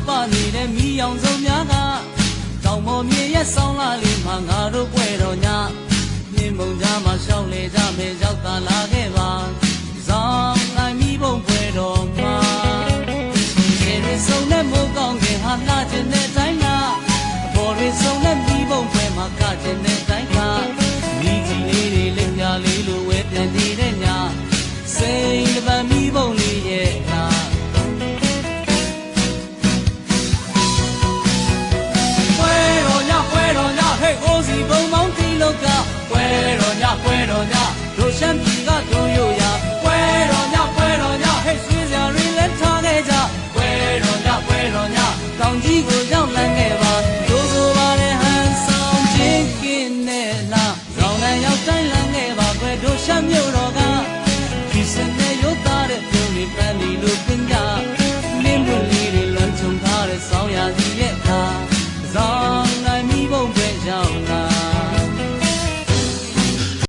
ပါနေတဲ့မိအောင်စုံများကတောင်ပေါ်မြေရဲ့ဆောင်းလာလေးမှာငါတို့ပွဲတော်ညမြင်းမုံကြားမှာရှောင်းလေကြမယ်ရောက်တာလာခဲ့ပါ